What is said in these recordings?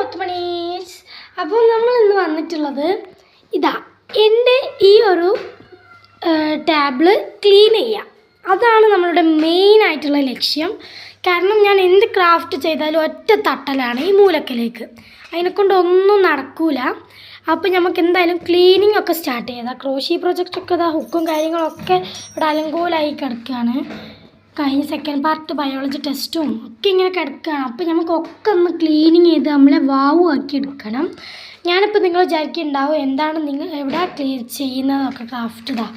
മുത്തുമണീസ്. അപ്പോൾ നമ്മൾ ഇന്ന് വന്നിട്ടുള്ളത് ഇതാ എൻ്റെ ഈ ഒരു ടാബിൾ ക്ലീൻ ചെയ്യുക. അതാണ് നമ്മളുടെ മെയിനായിട്ടുള്ള ലക്ഷ്യം. കാരണം ഞാൻ എന്ത് ക്രാഫ്റ്റ് ചെയ്താലും ഒറ്റ തട്ടലാണ് ഈ മൂലക്കലേക്ക്, അതിനെക്കൊണ്ട് ഒന്നും നടക്കൂല. അപ്പോൾ നമുക്ക് എന്തായാലും ക്ലീനിങ് ഒക്കെ സ്റ്റാർട്ട് ചെയ്താൽ ക്രോഷി പ്രൊജക്റ്റൊക്കെ ഇതാ ഹുക്കും കാര്യങ്ങളൊക്കെ ഇവിടെ അലങ്കോലായി കിടക്കുകയാണ്. കഴിഞ്ഞ സെക്കൻഡ് പാർട്ട് ബയോളജി ടെസ്റ്റും ഒക്കെ ഇങ്ങനെ കിടക്കുകയാണ്. അപ്പോൾ നമുക്കൊക്കെ ഒന്ന് ക്ലീനിങ് ചെയ്ത് നമ്മളെ വാവു ആക്കി എടുക്കണം. ഞാനിപ്പോൾ നിങ്ങൾ വിചാരിക്കുന്നുണ്ടാവും എന്താണ് നിങ്ങൾ എവിടെ ക്ലീൻ ചെയ്യുന്നതൊക്കെ ക്രാഫ്റ്റ്. ഇതാ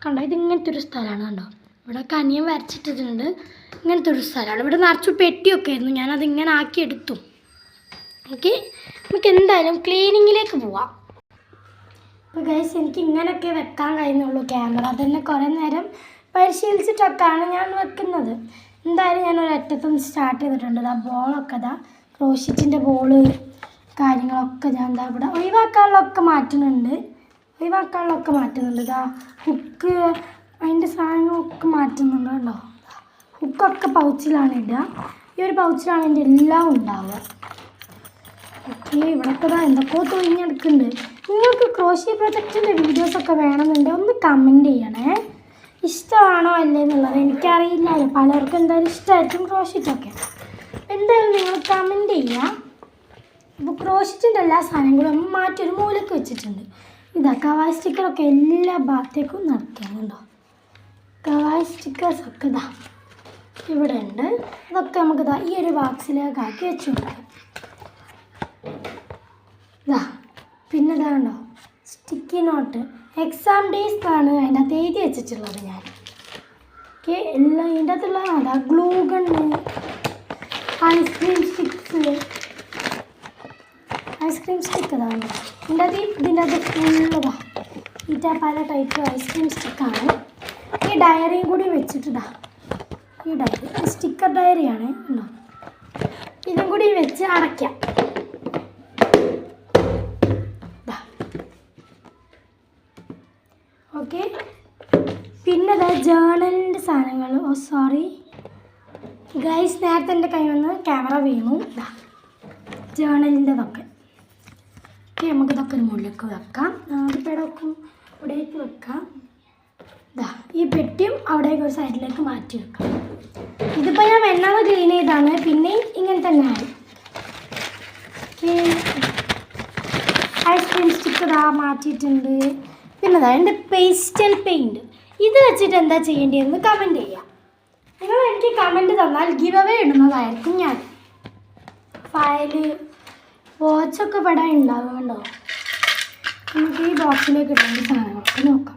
കണ്ടോ, ഇത് ഇങ്ങനത്തെ ഒരു സ്ഥലമാണ്. കണ്ടോ, ഇവിടെ കനിയം വരച്ചിട്ടിട്ടുണ്ട്. ഇങ്ങനത്തെ ഒരു സ്ഥലമാണ്. ഇവിടെ നിറച്ചു പെട്ടിയൊക്കെ ആയിരുന്നു, ഞാനത് ഇങ്ങനെ ആക്കി എടുത്തു. ഓക്കെ, നമുക്ക് എന്തായാലും ക്ലീനിങ്ങിലേക്ക് പോവാം. അപ്പോൾ ഗൈസ്, എനിക്ക് ഇങ്ങനെയൊക്കെ വെക്കാൻ കഴിയുന്നുള്ളൂ ക്യാമറ. അതന്നെ കുറേ നേരം പരിശീലിച്ചിട്ടൊക്കെയാണ് ഞാൻ വെക്കുന്നത്. എന്തായാലും ഞാൻ ഒരറ്റത്തുനിന്ന് സ്റ്റാർട്ട് ചെയ്തിട്ടുണ്ട്. ആ ബോളൊക്കെ ഇതാ ക്രോഷിറ്റിൻ്റെ ബോള് കാര്യങ്ങളൊക്കെ ഞാൻ എന്താ ഇവിടെ ഒഴിവാക്കാനുള്ളതൊക്കെ മാറ്റുന്നുണ്ട്. ഇതാ ഹുക്ക് അതിൻ്റെ സാധനങ്ങളൊക്കെ മാറ്റുന്നുണ്ട്. കേട്ടോ, ഹുക്കൊക്കെ പൗച്ചിലാണ് ഇടുക. ഈ ഒരു പൗച്ചിലാണ് എൻ്റെ എല്ലാം ഉണ്ടാവുക. ഓക്കെ, ഇവിടെയൊക്കെ ഇതാ എന്തൊക്കെയോ തൊഴിഞ്ഞെടുക്കുന്നുണ്ട്. നിങ്ങൾക്ക് ക്രോഷി പ്രൊജക്റ്റിൻ്റെ വീഡിയോസൊക്കെ വേണമെന്നുണ്ടെങ്കിൽ ഒന്ന് കമൻറ്റ് ചെയ്യണേ. ഇഷ്ടമാണോ അല്ലേ എന്നുള്ളത് എനിക്കറിയില്ലല്ലോ, പലർക്കും എന്തായാലും ഇഷ്ടമായിരിക്കും ക്രോഷിറ്റൊക്കെ. എന്തായാലും നിങ്ങൾ കമൻറ്റ് ചെയ്യുക. അപ്പോൾ ക്രോഷിറ്റിൻ്റെ എല്ലാ സാധനങ്ങളും മാറ്റി ഒരു മൂലക്ക് വെച്ചിട്ടുണ്ട്. ഇതാ കവായ് സ്റ്റിക്കറൊക്കെ എല്ലാ ഭാഗത്തേക്കും നടക്കുന്നുണ്ടോ. കവായ് സ്റ്റിക്കേഴ്സൊക്കെ ഇതാ ഇവിടെ ഉണ്ട്. ഇതൊക്കെ നമുക്കിതാ ഈ ഒരു ബോക്സിലേക്ക് ആക്കി വെച്ച് കൊടുക്കാം. ഇതാ പിന്നെ ഇതാണ്ടോ സ്റ്റിക്കി നോട്ട് എക്സാം ഡേയ്സ് ആണ് അതിൻ്റെ അകത്ത് എഴുതി വെച്ചിട്ടുള്ളത് ഞാൻ. ഓക്കെ, എല്ലാം ഇതിൻ്റെ അകത്തുള്ള അതാ ഗ്ലൂ ഗണ്ണ്, ഐസ്ക്രീം സ്റ്റിക്ക് ഇതാണ് ഇതിൻ്റെ അകത്ത് ഫുള്ളതാ. ഈറ്റാ പല ടൈപ്പ് ഐസ്ക്രീം സ്റ്റിക്കാണ്. ഈ ഡയറിയും കൂടി വെച്ചിട്ടിതാ, ഈ ഡയറി സ്റ്റിക്കർ ഡയറിയാണ്. ഉണ്ടോ, ഇതും കൂടി വെച്ച് അടയ്ക്കാം. ഓക്കെ, പിന്നെ ജേർണലിൻ്റെ സാധനങ്ങൾ. ഓ സോറി ഗൈസ്, നേരത്തെ എൻ്റെ കൈ വന്ന് ക്യാമറ വീണു. ജേർണലിൻ്റെതൊക്കെ ഓക്കെ, നമുക്കിതൊക്കെ ഒരു മുകളിലേക്ക് വെക്കാം. അതിപ്പോൾ ഇവിടേക്ക് വെക്കാം. ഈ പെട്ടിയും അവിടേക്ക് ഒരു സൈഡിലേക്ക് മാറ്റി വെക്കാം. ഇതിപ്പോൾ ഞാൻ വെണ്ണാതെ ക്ലീൻ ചെയ്താണ്, പിന്നെയും ഇങ്ങനെ തന്നെയാണ്. ഐസ്ക്രീം സ്റ്റിക്കർ മാറ്റിയിട്ടുണ്ട്. പിന്നെ എൻ്റെ പേസ്റ്റൽ പെയിൻറ്റ് ഇത് വെച്ചിട്ട് എന്താ ചെയ്യേണ്ടതെന്ന് കമൻറ്റ് ചെയ്യാം. നിങ്ങൾ എനിക്ക് കമൻറ്റ് തന്നാൽ ഗിവ് അവേ ഇടുന്നതായിരിക്കും. ഞാൻ ഫയല് വാച്ചൊക്കെ പെടാൻ ഉണ്ടാവും. കണ്ടോ, നമുക്ക് ഈ ബോക്സിലേക്ക് ഇടേണ്ട സാധനങ്ങളൊക്കെ നോക്കാം.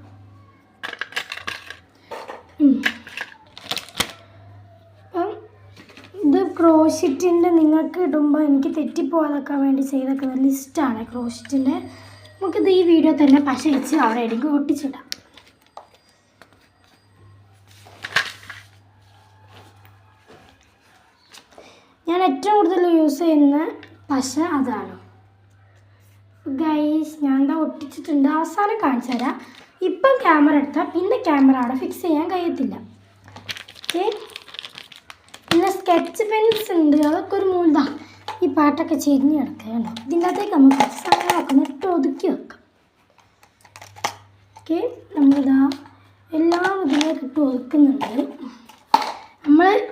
അപ്പം ഇത് ക്രോഷിറ്റിൻ്റെ നിങ്ങൾക്ക് ഇടുമ്പോൾ എനിക്ക് തെറ്റിപ്പോകാതൊക്കെ വേണ്ടി ചെയ്തൊക്കെ ലിസ്റ്റാണ് ക്രോഷിറ്റിൻ്റെ. നമുക്കിത് ഈ വീഡിയോ തന്നെ പശ വെച്ച് അവിടെ എവിടെയെങ്കിലും ഒട്ടിച്ചിടാം. ഞാൻ ഏറ്റവും കൂടുതൽ യൂസ് ചെയ്യുന്ന പശ അതാണ്. ഗൈസ്, ഞാൻ എന്താ ഒട്ടിച്ചിട്ടുണ്ട്, അവസാനം കാണിച്ചു തരാം. ഇപ്പം ക്യാമറ എടുത്താൽ പിന്നെ ക്യാമറ അവിടെ ഫിക്സ് ചെയ്യാൻ കഴിയത്തില്ല. ഓക്കെ, പിന്നെ സ്കെച്ച് പെൻസ് ഉണ്ട്, അതൊക്കെ ഒരു മൂലതാ. ഈ പാട്ടൊക്കെ ചെരിഞ്ഞ് കിടക്കുകയുണ്ടോ, ഇതിൻ്റെ അകത്തേക്ക് നമുക്ക് സാധനമൊക്കെ ഇട്ട് ഒതുക്കി വെക്കാം. ഓക്കെ, നമ്മളിതാ എല്ലാം ഇതിലേക്ക് ഇട്ട് ഒതുക്കുന്നുണ്ട്.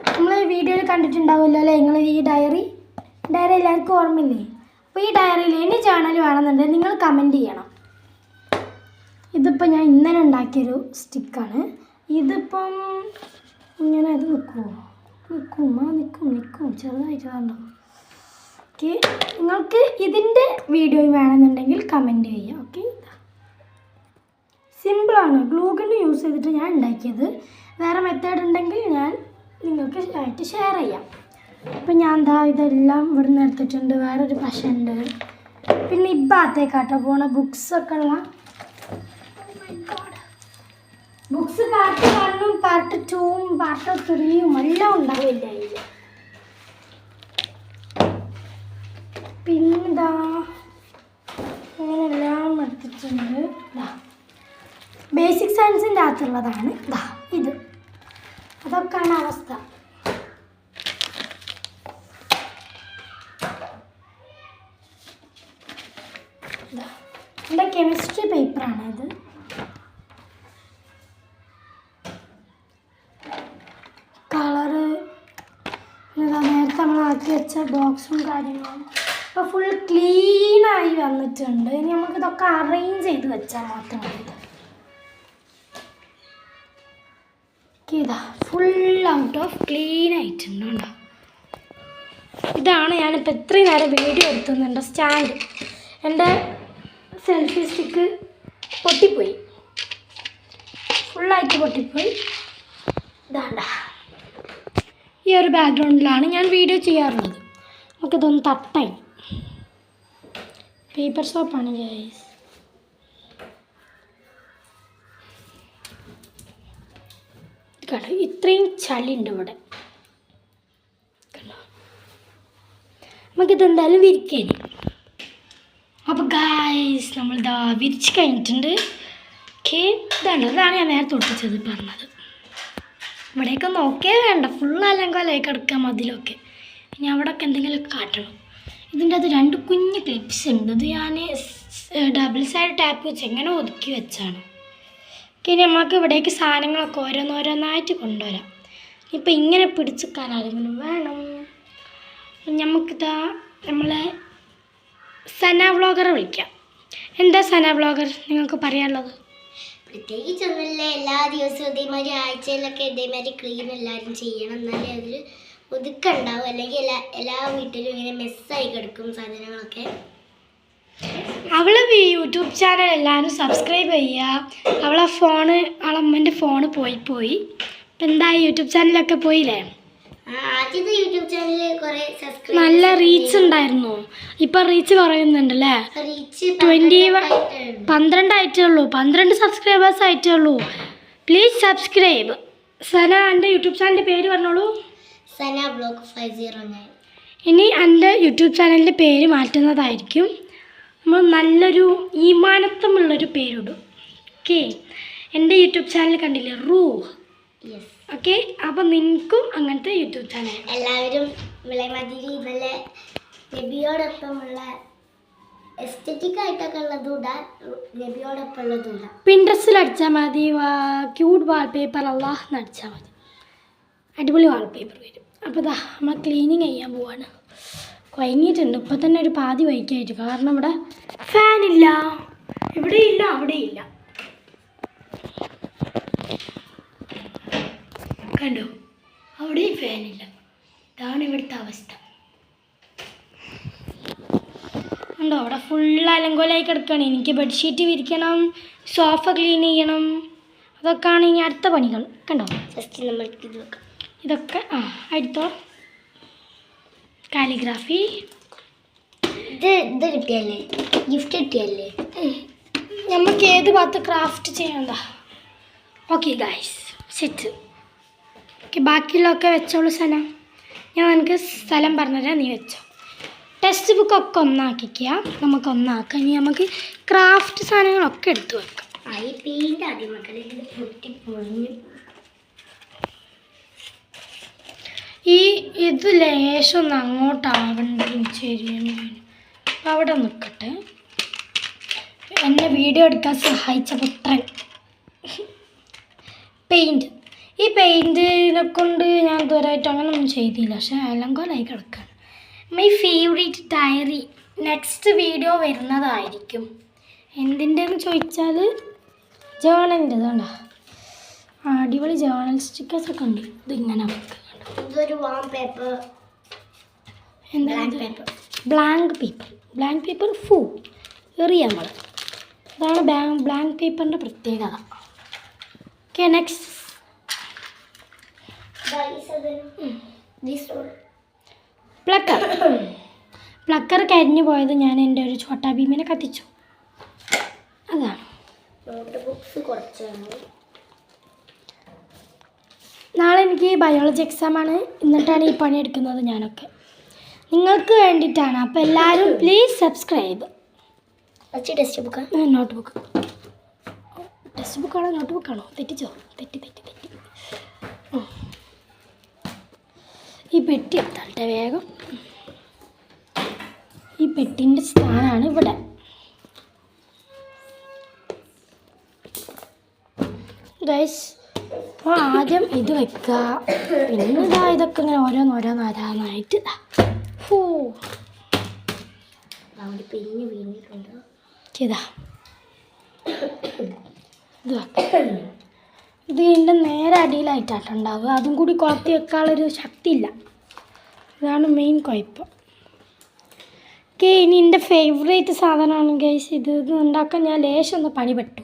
നമ്മൾ വീഡിയോയിൽ കണ്ടിട്ടുണ്ടാവുമല്ലോ അല്ലേ നിങ്ങൾ ഈ ഡയറി എല്ലാവർക്കും ഓർമ്മയില്ലേ? അപ്പോൾ ഈ ഡയറിയിൽ എൻ്റെ ചാനൽ വേണമെന്നുണ്ടെങ്കിൽ നിങ്ങൾ കമൻറ്റ് ചെയ്യണം. ഇതിപ്പോൾ ഞാൻ ഇന്നലെ ഉണ്ടാക്കിയൊരു സ്റ്റിക്കാണ്. ഇതിപ്പം ഇങ്ങനെ ഇത് നിൽക്കും ചെറുതായിട്ട്. ഓക്കെ, നിങ്ങൾക്ക് ഇതിൻ്റെ വീഡിയോ വേണമെന്നുണ്ടെങ്കിൽ കമൻറ്റ് ചെയ്യുക. ഓക്കെ, സിമ്പിളാണ്. ഗ്ലൂ ഗൺ യൂസ് ചെയ്തിട്ട് ഞാൻ ഉണ്ടാക്കിയത്. വേറെ മെത്തേഡ് ഉണ്ടെങ്കിൽ ഞാൻ നിങ്ങൾക്ക് ആയിട്ട് ഷെയർ ചെയ്യാം. അപ്പം ഞാൻ എന്താ ഇതെല്ലാം ഇവിടെ നിന്ന് എടുത്തിട്ടുണ്ട്. വേറൊരു പശ ഉണ്ട്. പിന്നെ ഈ ഭാഗത്തേക്കാട്ടോ പോണ ബുക്സൊക്കെ ഉള്ള ബുക്സ് പാർട്ട് 1ഉം പാർട്ട് 2ഉം പാർട്ട് 3ഉം എല്ലാം ഉണ്ടാവില്ല അതിൽ. പിന്നെന്താ അങ്ങനെല്ലാം എടുത്തിട്ടുണ്ട്. ബേസിക് സയൻസിൻ്റെ അകത്തുള്ളതാണ് ഇത്. അതൊക്കെയാണ് അവസ്ഥ. ആക്കി വെച്ച ബോക്സും കാര്യങ്ങളും അപ്പോൾ ഫുൾ ക്ലീനായി വന്നിട്ടുണ്ട്. ഇനി നമുക്കിതൊക്കെ അറേഞ്ച് ചെയ്ത് വെച്ചാൽ മാത്രം മതി. ഇതാ ഫുൾ ഔട്ട് ഓഫ് ക്ലീൻ ആയിട്ടുണ്ട് കേട്ടോ. ഇതാണ് ഞാനിപ്പോൾ ഇത്രയും നേരം വീഡിയോ എടുത്തുന്നുണ്ട് സ്റ്റാൻഡ്. എൻ്റെ സെൽഫി സ്റ്റിക്ക് പൊട്ടിപ്പോയി, ഫുള്ളായിട്ട് പൊട്ടിപ്പോയി. ഇതാണ്ട ഈ ഒരു ബാക്ക്ഗ്രൗണ്ടിലാണ് ഞാൻ വീഡിയോ ചെയ്യാറുള്ളത്. നമുക്കിതൊന്ന് തട്ടായി. Paper സോപ്പാണ് guys. കണ്ടോ ഇത്രയും ചളിയുണ്ട് ഇവിടെ. കണ്ടോ നമുക്കിതെന്തായാലും വിരിക്കേനി. അപ്പോൾ ഗൈസ് നമ്മളിതാ വിരിച്ച് കഴിഞ്ഞിട്ടുണ്ട്. ഓക്കെ ഇതാണ് ഞാൻ നേരത്തെ ഒട്ടിച്ചത് പറഞ്ഞത്. ഇവിടെയൊക്കെ നോക്കേ വേണ്ട, ഫുൾ അലങ്കോലമായി കിടക്കാം മതിലൊക്കെ. ഇനി അവിടെയൊക്കെ എന്തെങ്കിലുമൊക്കെ കാട്ടണം. ഇതിൻ്റെ അത് 2 കുഞ്ഞ് ക്ലിപ്സ് ഉണ്ട്. ഇത് ഞാൻ ഡബിൾ സൈഡ് ടാപ്പ് വെച്ച് എങ്ങനെ ഒതുക്കി വെച്ചാണ്. ഇനി നമുക്ക് ഇവിടേക്ക് സാധനങ്ങളൊക്കെ ഓരോന്നോരോന്നായിട്ട് കൊണ്ടുവരാം. ഇപ്പം ഇങ്ങനെ പിടിച്ചെടുക്കാൻ ആരെങ്കിലും വേണം. നമുക്കിതാ നമ്മളെ സന വ്ളോഗറെ വിളിക്കാം. എന്താ സന വ്ളോഗർ നിങ്ങൾക്ക് പറയാനുള്ളത്? പ്രത്യേകിച്ചൊന്നുമില്ല, എല്ലാ ദിവസവും ഇതേമാതിരി ആഴ്ചയിലൊക്കെ ഇതേമാതിരി ക്ലീൻ എല്ലാവരും ചെയ്യണം. എന്നാലേ അതിൽ ഒതുക്കുണ്ടാവും. അല്ലെങ്കിൽ എല്ലാ വീട്ടിലും ഇങ്ങനെ മെസ്സായി കിടക്കും സാധനങ്ങളൊക്കെ. അവളെ യൂട്യൂബ് ചാനൽ എല്ലാവരും സബ്സ്ക്രൈബ് ചെയ്യുക. അവളെ അമ്മൻ്റെ ഫോണ് പോയി. ഇപ്പം എന്താ യൂട്യൂബ് ചാനലൊക്കെ പോയില്ലേ? ആദ്യത്തെ യൂട്യൂബ് ചാനലിൽ കുറേ സബ്സ്ക്രൈബ് നല്ല റീച്ച് ഉണ്ടായിരുന്നു. ഇപ്പം റീച്ച് കുറയുന്നുണ്ടല്ലേ? റീച്ച് 12 ആയിട്ടേ ഉള്ളൂ. 12 സബ്സ്ക്രൈബേഴ്സ് ആയിട്ടേ ഉള്ളൂ. Please subscribe. സന എൻ്റെ യൂട്യൂബ് ചാനലിൻ്റെ പേര് പറഞ്ഞോളൂ. സന വ്ളോഗ് 509. ഇനി എൻ്റെ യൂട്യൂബ് ചാനലിൻ്റെ പേര് മാറ്റുന്നതായിരിക്കും. നമ്മൾ നല്ലൊരു ഈമാനത്വമുള്ളൊരു പേരിടും. ഓക്കെ എൻ്റെ യൂട്യൂബ് ചാനൽ കണ്ടില്ലേ, റൂഹ്. ഓക്കെ അപ്പം നിനക്കും അങ്ങനത്തെ യൂട്യൂബ് ചാനൽ. എല്ലാവരും വിളമാതിരി നല്ല നബിയോടൊപ്പമുള്ള എസ്തെറ്റിക് ആയിട്ടൊക്കെ ഉള്ളതും ഇടാം, നബിയോടൊപ്പം ഉള്ളതും ഇടാം. പിൻട്രസ്റ്റിൽ അടിച്ചാൽ മതി. ക്യൂട്ട് വാൾപേപ്പർ അല്ലാഹ് അടിച്ചാൽ മതി. അടിപൊളി വാൾപേപ്പർ വരും. അപ്പോൾ ഇതാ നമ്മൾ ക്ലീനിങ് ചെയ്യാൻ പോവാണ്. കുഴങ്ങിയിട്ടുണ്ട് ഇപ്പം തന്നെ ഒരു പാതി വൈക്കായിട്ട്. കാരണം ഇവിടെ ഫാനില്ല, ഇവിടെയില്ല, അവിടെയില്ല. കണ്ടോ അവിടെയും ഫാനില്ല. ഇതാണ് ഇവിടുത്തെ അവസ്ഥ. ഉണ്ടോ അവിടെ ഫുൾ അലങ്കോലായി കിടക്കുകയാണ്. എനിക്ക് ബെഡ്ഷീറ്റ് വിരിക്കണം, സോഫ ക്ലീൻ ചെയ്യണം. അതൊക്കെയാണ് ഇനി അടുത്ത പണികൾ. കണ്ടോ ജസ്റ്റ് നമ്മൾക്ക് ഇത് വെക്കാം. ഇതൊക്കെ അടുത്തോ കാലിഗ്രാഫി. ഇത് കിട്ടിയല്ലേ, ഗിഫ്റ്റ് കിട്ടിയല്ലേ. നമുക്ക് ഏത് ഭാഗത്ത് ക്രാഫ്റ്റ് ചെയ്യണ്ട. Okay guys set. ഓക്കെ ബാക്കിയുള്ളതൊക്കെ വെച്ചോളൂ സന. ഞാൻ നിനക്ക് സ്ഥലം പറഞ്ഞുതരാം, നീ വെച്ചോ. ടെക്സ്റ്റ് ബുക്കൊക്കെ ഒന്നാക്കിക്കുക. നമുക്ക് ഒന്നാക്കാം. ഇനി നമുക്ക് ക്രാഫ്റ്റ് സാധനങ്ങളൊക്കെ എടുത്തു വെക്കാം. ഈ പെയിൻ്റ് ആദ്യം മക്കളെ ഇത് പൊട്ടി പൊളിഞ്ഞു. ഇത് ലേശം ഒന്ന് അങ്ങോട്ടാവണ്ടെങ്കിലും ശരിയാണ്. അപ്പം അവിടെ നിൽക്കട്ടെ. എന്നെ വീഡിയോ എടുക്കാൻ സഹായിച്ച പുത്രൻ. പെയിൻറ്റ്. ഈ പെയിൻറ്റിനെ കൊണ്ട് ഞാൻ ഇതുവരെയായിട്ട് അങ്ങനെയൊന്നും ചെയ്തില്ല. പക്ഷേ അലങ്കോലായി കിടക്കുകയാണ്. My favourite diary next video വരുന്നതായിരിക്കും. എന്തിൻ്റെന്ന് ചോദിച്ചാൽ ജേണലിൻ്റെ. ഇതുണ്ടോ അടിപൊളി ജേണൽ സ്റ്റിക്കേഴ്സൊക്കെ ഉണ്ട്. ഇതിങ്ങനെ വെക്കുക. ഇതൊരു വാം പേപ്പർ. എന്താണ് ബ്ലാങ്ക് പേപ്പർ ഫൂ എറിയ നമ്മൾ. അതാണ് ബ്ലാങ്ക് പേപ്പറിൻ്റെ പ്രത്യേകത. ഓക്കെ നെക്സ്റ്റ് പ്ലക്കർ കരിഞ്ഞു പോയത് ഞാൻ എൻ്റെ ഒരു ചോട്ടാ ഭീമിനെ കത്തിച്ചു. അതാണ്. നോട്ട് ബുക്സ് കുറച്ചാണ്. നാളെ എനിക്ക് ബയോളജി എക്സാമാണ്. എന്നിട്ടാണ് ഈ പണി എടുക്കുന്നത് ഞാനൊക്കെ. നിങ്ങൾക്ക് വേണ്ടിയിട്ടാണ്. അപ്പോൾ എല്ലാവരും പ്ലീസ് സബ്സ്ക്രൈബ്. ടെക്സ്റ്റ് ബുക്കാ നോട്ട് ബുക്ക്. ടെക്സ്റ്റ് ബുക്കാണോ നോട്ട് ബുക്കാണോ? തെറ്റിച്ചോ? തെറ്റി. ഈ പെട്ടി എടുത്താട്ടെ വേഗം. ഈ പെട്ടിൻ്റെ സ്ഥാനമാണ് ഇവിടെ. ഗൈസ് അപ്പോൾ ആദ്യം ഇത് വെക്കുക, പിന്നെ ഇതൊക്കെ ഇങ്ങനെ ഓരോന്നോരോന്നായിട്ട് അവിടെ പിരിഞ്ഞ് വീണിട്ടുണ്ടോ? ഇതാ ഇത് വെക്കാം. ഇത് ഇതിൻ്റെ നേരെ അടിയിലായിട്ടാട്ടുണ്ടാവുക, അതും കൂടി കുളത്തി വെക്കാനുള്ളൊരു ശക്തി ഇല്ല. ഇതാണ് മെയിൻ കുഴപ്പം. ഓക്കെ, ഇനി എൻ്റെ ഫേവറേറ്റ് സാധനമാണ് ഗൈസ്. ഇത് ഉണ്ടാക്കാൻ ഞാൻ ലേശം ഒന്ന് പണിപ്പെട്ടു.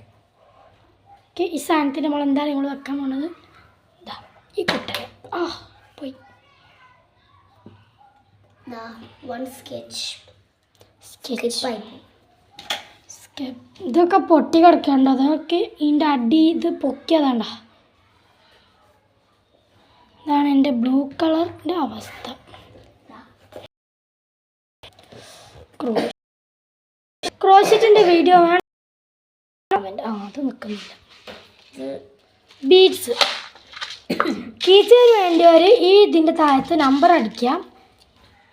ഓക്കെ, ഈ സാധനത്തിന് നമ്മൾ എന്താ നിങ്ങൾ വെക്കാൻ പോണത്? ഇതാ ഈ കുട്ടൽ. പോയി ഇതൊക്കെ പൊട്ടി കിടക്കേണ്ട, അതൊക്കെ ഇതിൻ്റെ അടി ഇത് പൊക്കിയതാണ്ട. ഇതാണ് എൻ്റെ ബ്ലൂ കളറിൻ്റെ അവസ്ഥ. ക്രോഷറ്റിൻ്റെ വീഡിയോ വേണം. അത് നിൽക്കുന്നില്ല. ബീഡ്സ് കീച്ചന് വേണ്ടിയവർ ഈ ഇതിൻ്റെ താഴത്ത് നമ്പർ അടിക്കുക,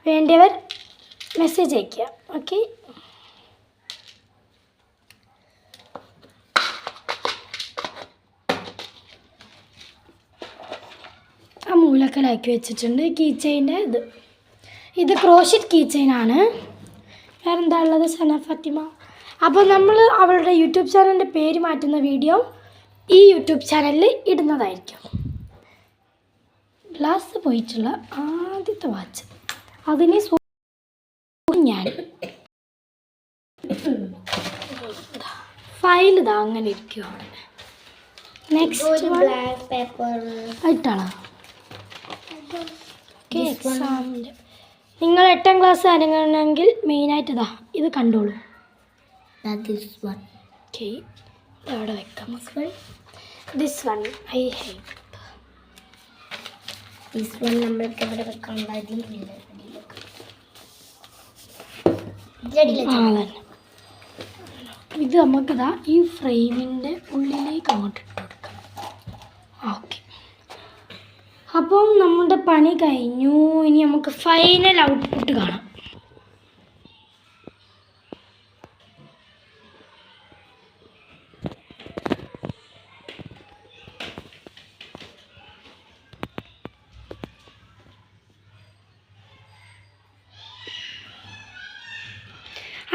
വേണ്ടിയവർ മെസ്സേജ് അയയ്ക്കുക. ഓക്കെ, ആ മൂലക്കലാക്കി വെച്ചിട്ടുണ്ട് കീ ചെയിൻ്റെ. ഇത് ക്രോഷറ്റ് കീ ചെയിനാണ്. വേറെന്താ ഉള്ളത്? സന ഫാത്തിമ. അപ്പോൾ നമ്മൾ അവളുടെ യൂട്യൂബ് ചാനലിൻ്റെ പേര് മാറ്റുന്ന വീഡിയോ ഈ യൂട്യൂബ് ചാനലിൽ ഇടുന്നതായിരിക്കും. ഗ്ലാസ് പോയിട്ടുള്ള ആദ്യത്തെ വാച്ച്, അതിന് ഞാൻ ഫയൽ ഇതാ അങ്ങനെ ഇരിക്കും അവിടെ. നെക്സ്റ്റ് ബ്ലാക്ക് പേപ്പർ ആയിട്ടാണ്. ഓക്കെ, എക്സാമിൻ്റെ നിങ്ങൾ 8ാം ക്ലാസ് ആരെങ്കിൽ മെയിനായിട്ട് ഇതാ ഇത് കണ്ടോളൂ. ഓക്കെ, അവിടെ വെക്കാം. This one I hate. This one നമ്മൾക്ക് ഇവിടെ വെക്കാൻ തന്നെ. ഇത് നമുക്കിതാ ഈ ഫ്രെയിമിൻ്റെ ഉള്ളിലേക്ക് അങ്ങോട്ട് ഇട്ട് കൊടുക്കാം. ഓക്കെ, അപ്പം നമ്മുടെ പണി കഴിഞ്ഞു. ഇനി നമുക്ക് ഫൈനൽ ഔട്ട്പുട്ട് കാണാം.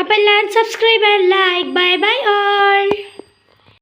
അപ്പോൾ എല്ലാവരും subscribe and like. Bye bye all.